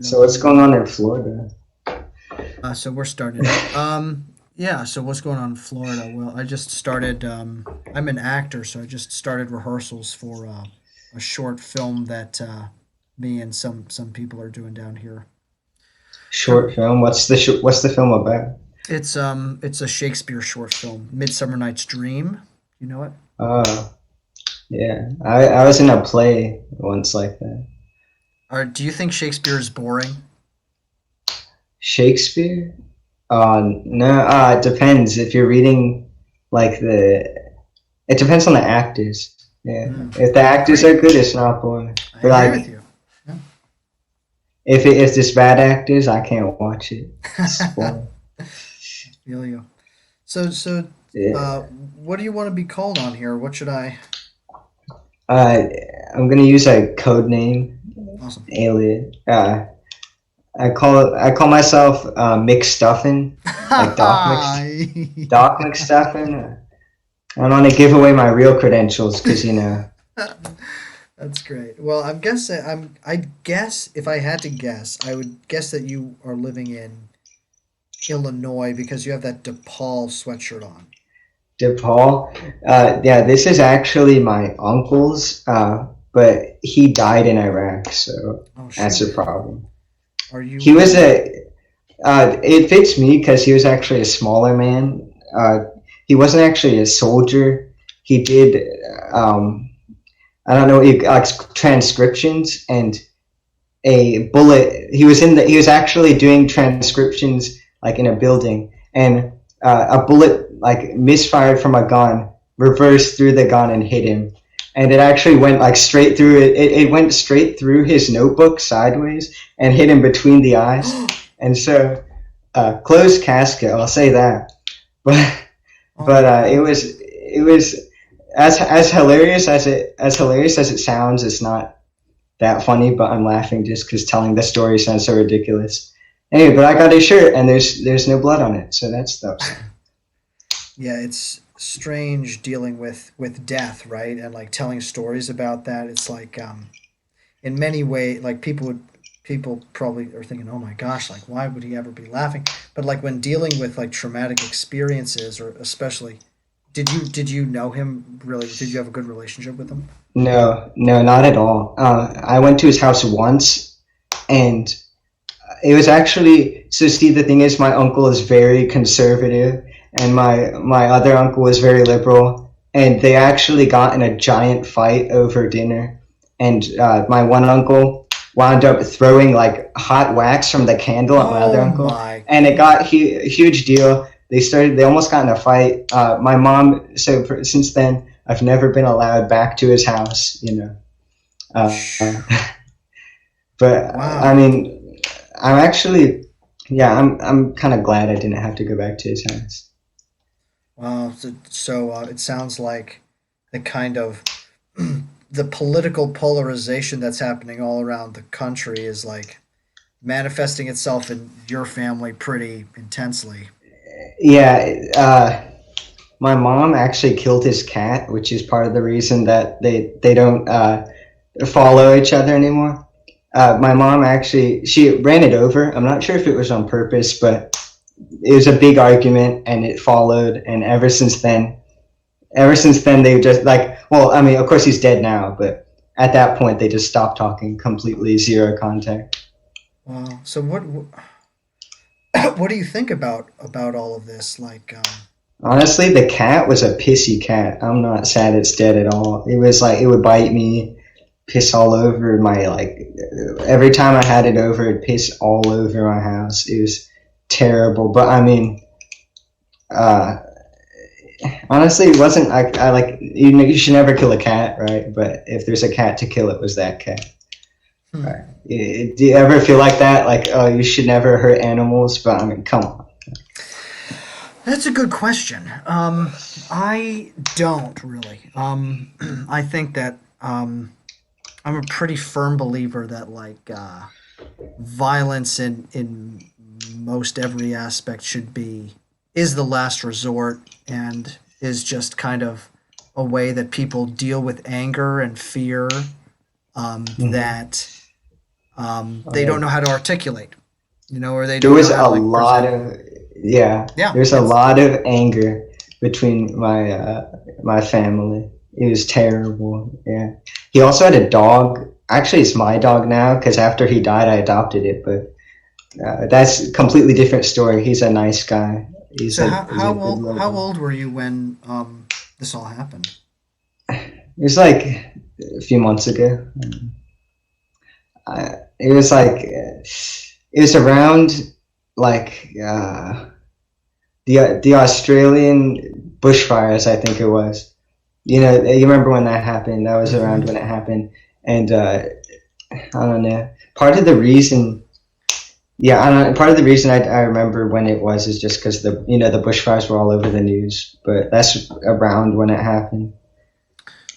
So what's going on in Florida? So we're starting it. Yeah. So what's going on in Florida? Well, I just started. I'm an actor, so I just started rehearsals for a short film that me and some people are doing down here. So Short film. What's the film about? it's a Shakespeare short film, Midsummer Night's Dream. You know it? Oh, yeah. I was in a play once like that. Or do you think Shakespeare is boring? Shakespeare? No. It depends. If you're reading like it depends on the actors. Yeah. Mm, If the I actors are agree. good, it's not boring. I But agree with like, you. Yeah. if it's bad actors, I can't watch it. It's boring. Feel you. So, Yeah. what do you want to be called on here? What should I? Uh, I'm gonna use a code name, Awesome. alien. I call myself McStuffin, like Doc McStuffin. I don't want to give away my real credentials because That's great. Well, I'm guessing I guess if I had to guess, I would guess that you are living in Illinois because you have that DePaul sweatshirt on. DePaul. Yeah, this is actually my uncle's, but he died in Iraq, so Oh that's a shoot. problem. Are He you was a. It fits me because he was actually a smaller man. He wasn't actually a soldier. He did. I don't know, like transcriptions and a bullet. He was actually doing transcriptions like in a building, and a bullet like misfired from a gun, reversed through the gun and hit him, and it actually went like straight through it went straight through his notebook sideways and hit him between the eyes, and so closed casket. I'll say that, but Oh my gosh. it was as hilarious as it sounds. It's not that funny, but I'm laughing just because telling the story sounds so ridiculous. Anyway, but I got his shirt and there's no blood on it, so that's the upside. Yeah, it's strange dealing with death, right? And like telling stories about that. It's like in many ways like people probably are thinking, "Oh my gosh, like why would he ever be laughing?" But like when dealing with like traumatic experiences or especially did you know him really? Did you have a good relationship with him? No, no, not at all. I went to his house once, and it was actually so. See, the thing is, my uncle is very conservative, and my other uncle is very liberal, and they actually got in a giant fight over dinner, and my one uncle wound up throwing like hot wax from the candle at my other Oh uncle, my and it got a huge deal. They almost got in a fight. My mom. Since then, I've never been allowed back to his house. Uh, but I wow. mean, I'm actually, yeah, I'm kind of glad I didn't have to go back to his house. Wow. So it sounds like the kind of the political polarization that's happening all around the country is like manifesting itself in your family pretty intensely. Yeah, my mom actually killed his cat, which is part of the reason that they don't follow each other anymore. My mom actually she ran it over. I'm not sure if it was on purpose, but it was a big argument, and it followed. And ever since then, they just like, well, I mean, of course he's dead now, but at that point they just stopped talking completely, zero contact. Wow. So what what do you think about all of this? Like, Honestly, the cat was a pissy cat. I'm not sad it's dead at all. It was like it would bite me, piss all over my like every time I had it over, it'd piss all over my house. It was terrible. But I mean, uh, honestly, it wasn't. I like you should never kill a cat, right? But if there's a cat to kill, it was that cat. hmm, Right? Do you ever feel like that? Like, oh, you should never hurt animals? But I mean, come on. that's a good question. I don't really. I think that I'm a pretty firm believer that like violence in most every aspect should be is the last resort and is just kind of a way that people deal with anger and fear Mm-hmm. that They don't Oh. know how to articulate, or they There don't know was how a to like lot present. of yeah. Yeah, There's a it's lot of anger between my family. It was terrible. Yeah. He also had a dog. Actually, it's my dog now because after he died, I adopted it. But that's a completely different story. He's a nice guy. so He's a good little how dog. old were you when this all happened? It was like a few months ago. It was like it was around like the Australian bushfires, I think it was. You remember when that happened? That was around Hmm. when it happened, and I don't know. Part of the reason, yeah, I don't know. Part of the reason I remember when it was is just because the bushfires were all over the news. But that's around when it happened.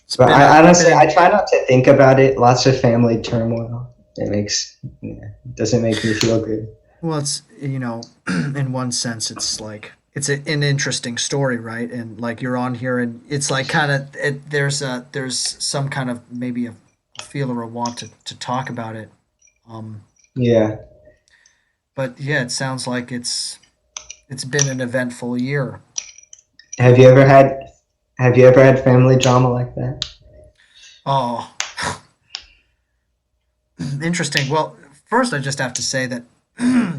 It's But been I been honestly, I an try not to think about it. Lots of family turmoil. It doesn't make me feel good. Well, it's in one sense, it's like an interesting story, right? And like you're on here, and it's like kind of there's some kind of maybe a feel or a want to talk about it. Um, Yeah. but yeah, it sounds like it's been an eventful year. Have you ever had Have you ever had family drama like that? Oh, interesting. Well, first I just have to say that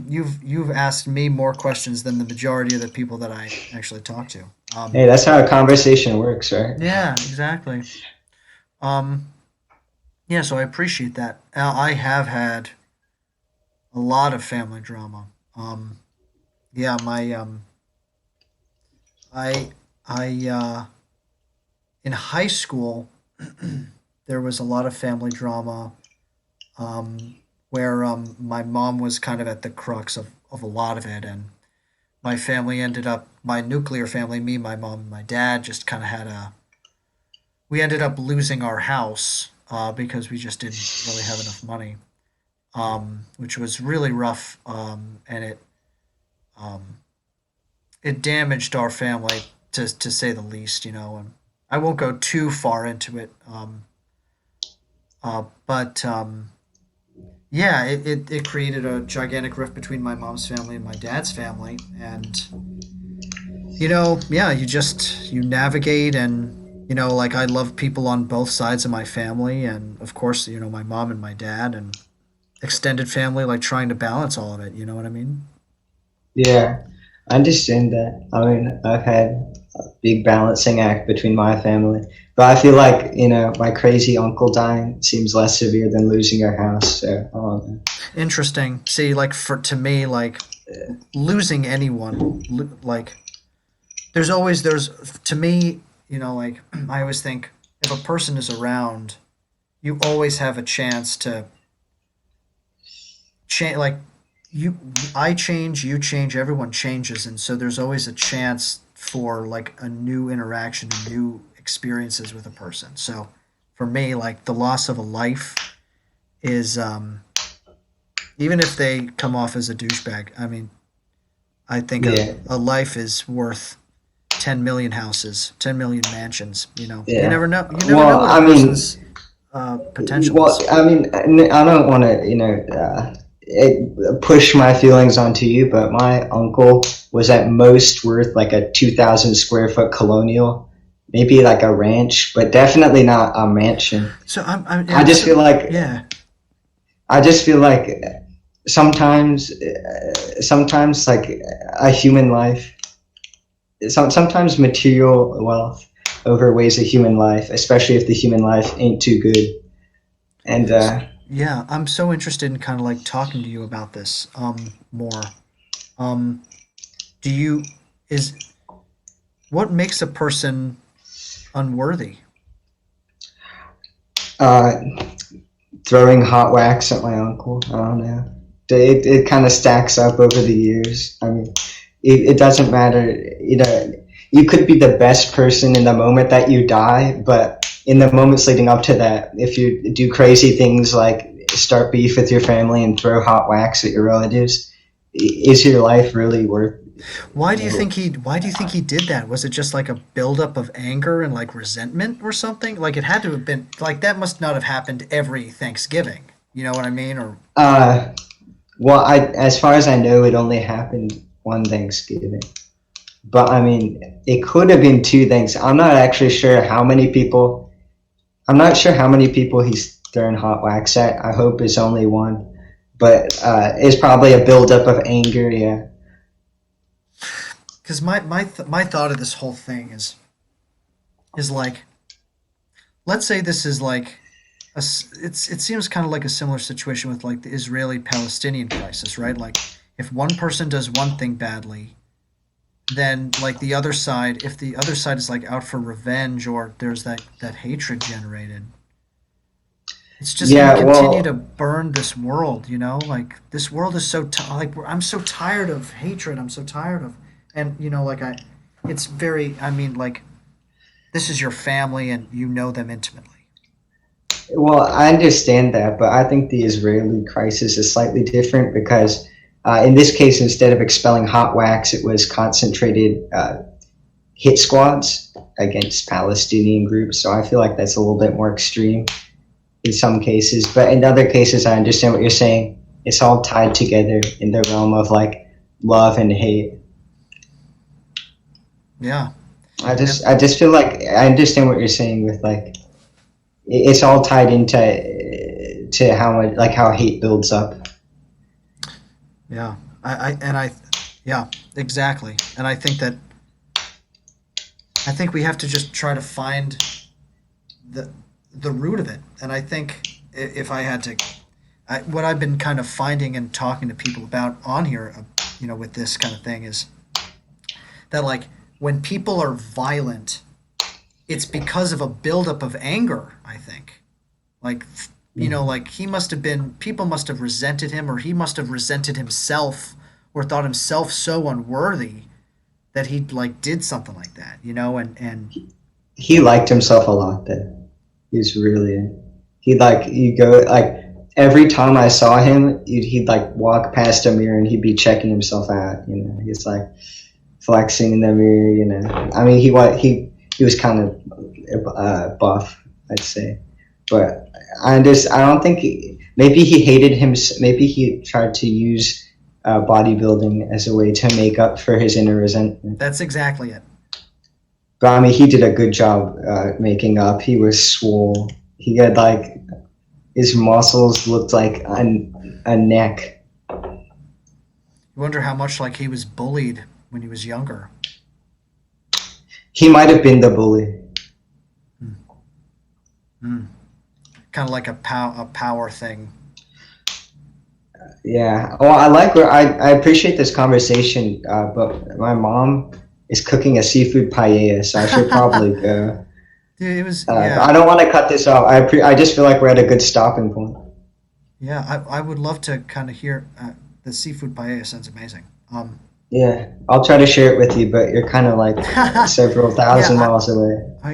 you've asked me more questions than the majority of the people that I actually talk to. Hey, that's how a conversation works, right? Yeah, exactly. Um, yeah, so I appreciate that. I have had a lot of family drama. Um, yeah, my I I in high school there was a lot of family drama um, where my mom was kind of at the crux of a lot of it, and my family ended up my nuclear family, me, my mom, and my dad, just kind of had a we ended up losing our house because we just didn't really have enough money, which was really rough, and um, it damaged our family to say the least, and I won't go too far into it, but yeah, it created a gigantic rift between my mom's family and my dad's family, and yeah, you navigate, and like I love people on both sides of my family, and of course, my mom and my dad and extended family, like trying to balance all of it. You know what I mean? Yeah, I understand that. I mean, I've had a big balancing act between my family, but I feel like my crazy uncle dying seems less severe than losing your house. So I don't know. Interesting. See, like for to me, like losing anyone, like there's to me, like I always think if a person is around, you always have a chance to change. Like you, I change, you change, everyone changes, and so there's always a chance for like a new interaction and new experiences with a person. So for me, like the loss of a life is even if they come off as a douchebag. I mean, I think Yeah, a life is worth 10 million houses, 10 million mansions. You yeah. never know Well, what a I mean, person's potential well, is. I mean, I don't want to, push my feelings onto you, but my uncle was at most worth like a 2,000 square foot colonial, maybe like a ranch, but definitely not a mansion. So I I'm just so feel like yeah. I just feel like sometimes like a human life, sometimes material wealth overweighs a human life, especially if the human life ain't too good. And Yeah, I'm so interested in kind of like talking to you about this more. Um, do you is what makes a person unworthy? uh, throwing hot wax at my uncle, I don't know. It kind of stacks up over the years. I mean, it doesn't matter. You could be the best person in the moment that you die, but in the moments leading up to that, if you do crazy things like start beef with your family and throw hot wax at your relatives, is your life really worth? Why do you think he did that? Was it just like a buildup of anger and like resentment or something? Like it had to have been like that must not have happened every Thanksgiving. You know what I mean? Or Uh, well, as far as I know, it only happened one Thanksgiving. But I mean, it could have been two things. I'm not actually sure how many people. I'm not sure how many people he's throwing hot wax at. I hope it's only one, but it's probably a buildup of anger. Yeah, because my thought of this whole thing is like, let's say this is like it seems kind of like a similar situation with like the Israeli Palestinian crisis, right? Like if one person does one thing badly, then like the other side, if the other side is like out for revenge or there's that hatred generated, it's just going to yeah. continue to Well, burn this world, you know? Like this world is like I'm so tired of hatred. I'm so tired of and you know like I it's very I mean like this is your family and you know them intimately. I understand that, but I think the Israeli crisis is slightly different because in this case, instead of expelling hot wax, it was concentrated hit squads against Palestinian groups. So I feel like that's a little bit more extreme in some cases, but in other cases, I understand what you're saying. It's all tied together in the realm of like love and hate. Yeah. And I just feel like I understand what you're saying with like it's all tied into to how much like how hate builds up. yeah. I yeah, exactly. And I think we have to just try to find the the root of it. And I think if I had to, what I've been kind of finding and talking to people about on here, you know, with this kind of thing is that like when people are violent, it's because of a buildup of anger. I think like you know like he must have been people must have resented him or he must have resented himself or thought himself so unworthy that he like did something like that, you know, and He liked himself a lot. Then he's really he like you go like every time I saw him, he'd like walk past a mirror and he'd be checking himself out. You know, he's like flexing in the mirror. You know, I mean he was kind of buff, I'd say, but I don't think maybe he hated him. Maybe he tried to use bodybuilding as a way to make up for his inner resentment. that's exactly it. But I mean, he did a good job making up. He was swole. He had like his muscles looked like a neck. You wonder how much like he was bullied when he was younger. He might have been the bully. Mm. Kind of like a power thing. Yeah. Well, I appreciate this conversation, but my mom is cooking a seafood paella, so I should probably go. Dude, it was But I yeah. don't want to cut this off. I just feel like we're at a good stopping point. Yeah, I would love to kind of hear the seafood paella sounds amazing. Yeah, I'll try to share it with you, but you're kind of like several thousand yeah, miles away. I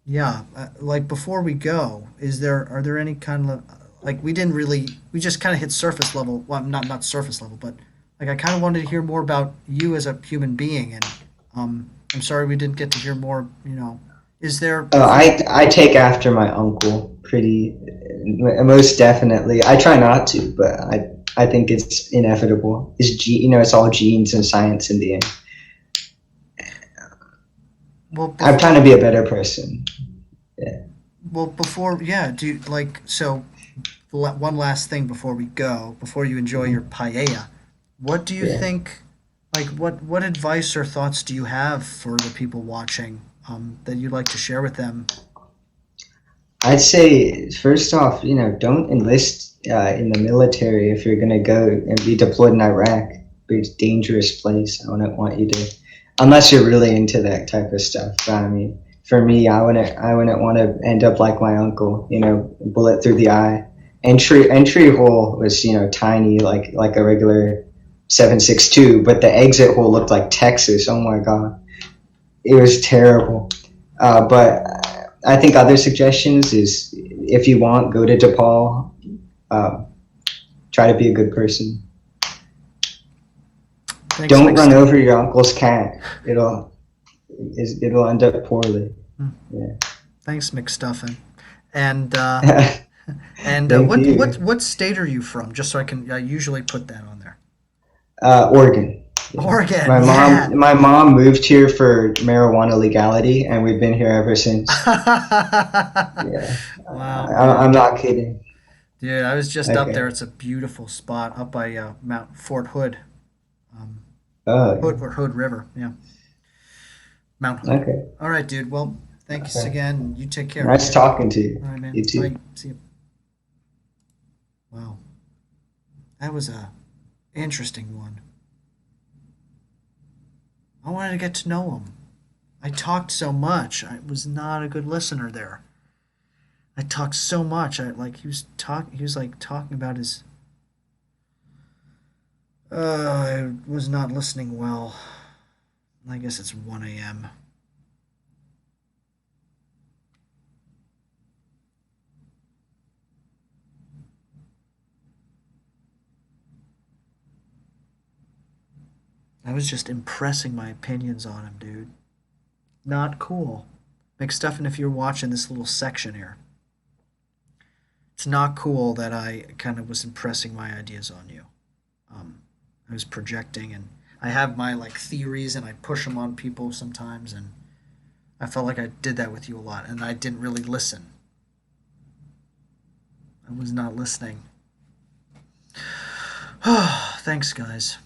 yeah, like before we go, is there are there any kind of like we didn't really we just kind of hit surface level. Well, not surface level, but like I kind of wanted to hear more about you as a human being, and I'm sorry we didn't get to hear more. You know, is there if you I take after my uncle pretty most definitely. I try not to, but I think it's inevitable. It's all genes and science in the end. well I'm trying to before be a better person. Yeah, before yeah do you, like so one last thing before we go before you enjoy your paella, what do you yeah. think? Like, what advice or thoughts do you have for the people watching that you'd like to share with them? I'd say first off, don't enlist in the military if you're gonna go and be deployed in Iraq. It's a dangerous place. I wouldn't want you to, unless you're really into that type of stuff. But I mean, for me, I wouldn't want to end up like my uncle. Bullet through the eye. Entry hole was tiny, like a regular 7.62, but the exit hole looked like Texas. Oh my god, it was terrible. But I think other suggestions is if you want, go to DePaul. Uh, Try to be a good person. Thanks, Don't run McStuffin. over your uncle's cat. It'll end up poorly. Yeah. Thanks, McStuffin. And And Thank what you. what state are you from? Just so I can I usually put that on there. Oregon. Yeah. Oregon, My yeah. mom, moved here for marijuana legality, and we've been here ever since. Yeah, Wow, I'm man. not kidding. Dude, I was just up there. Okay. It's a beautiful spot up by Mount Fort Hood. Um, Hood Oh, or Hood River. Yeah. Mount Hood. okay. All right, dude. Well, thanks Okay. again. You take care, Nice okay? talking to you. All right, man. You too. Bye. See you. Wow. That was a interesting one. I wanted to get to know him. I talked so much. I was not a good listener there. I talked so much. I like he was like talking about his I was not listening well. I guess it's 1 a.m. I was just impressing my opinions on him, dude. Not cool. McStuffin, if you're watching this little section here, it's not cool that I kind of was impressing my ideas on you. I was projecting, and I have my like theories, and I push them on people sometimes, and I felt like I did that with you a lot, and I didn't really listen. I was not listening. Thanks, guys.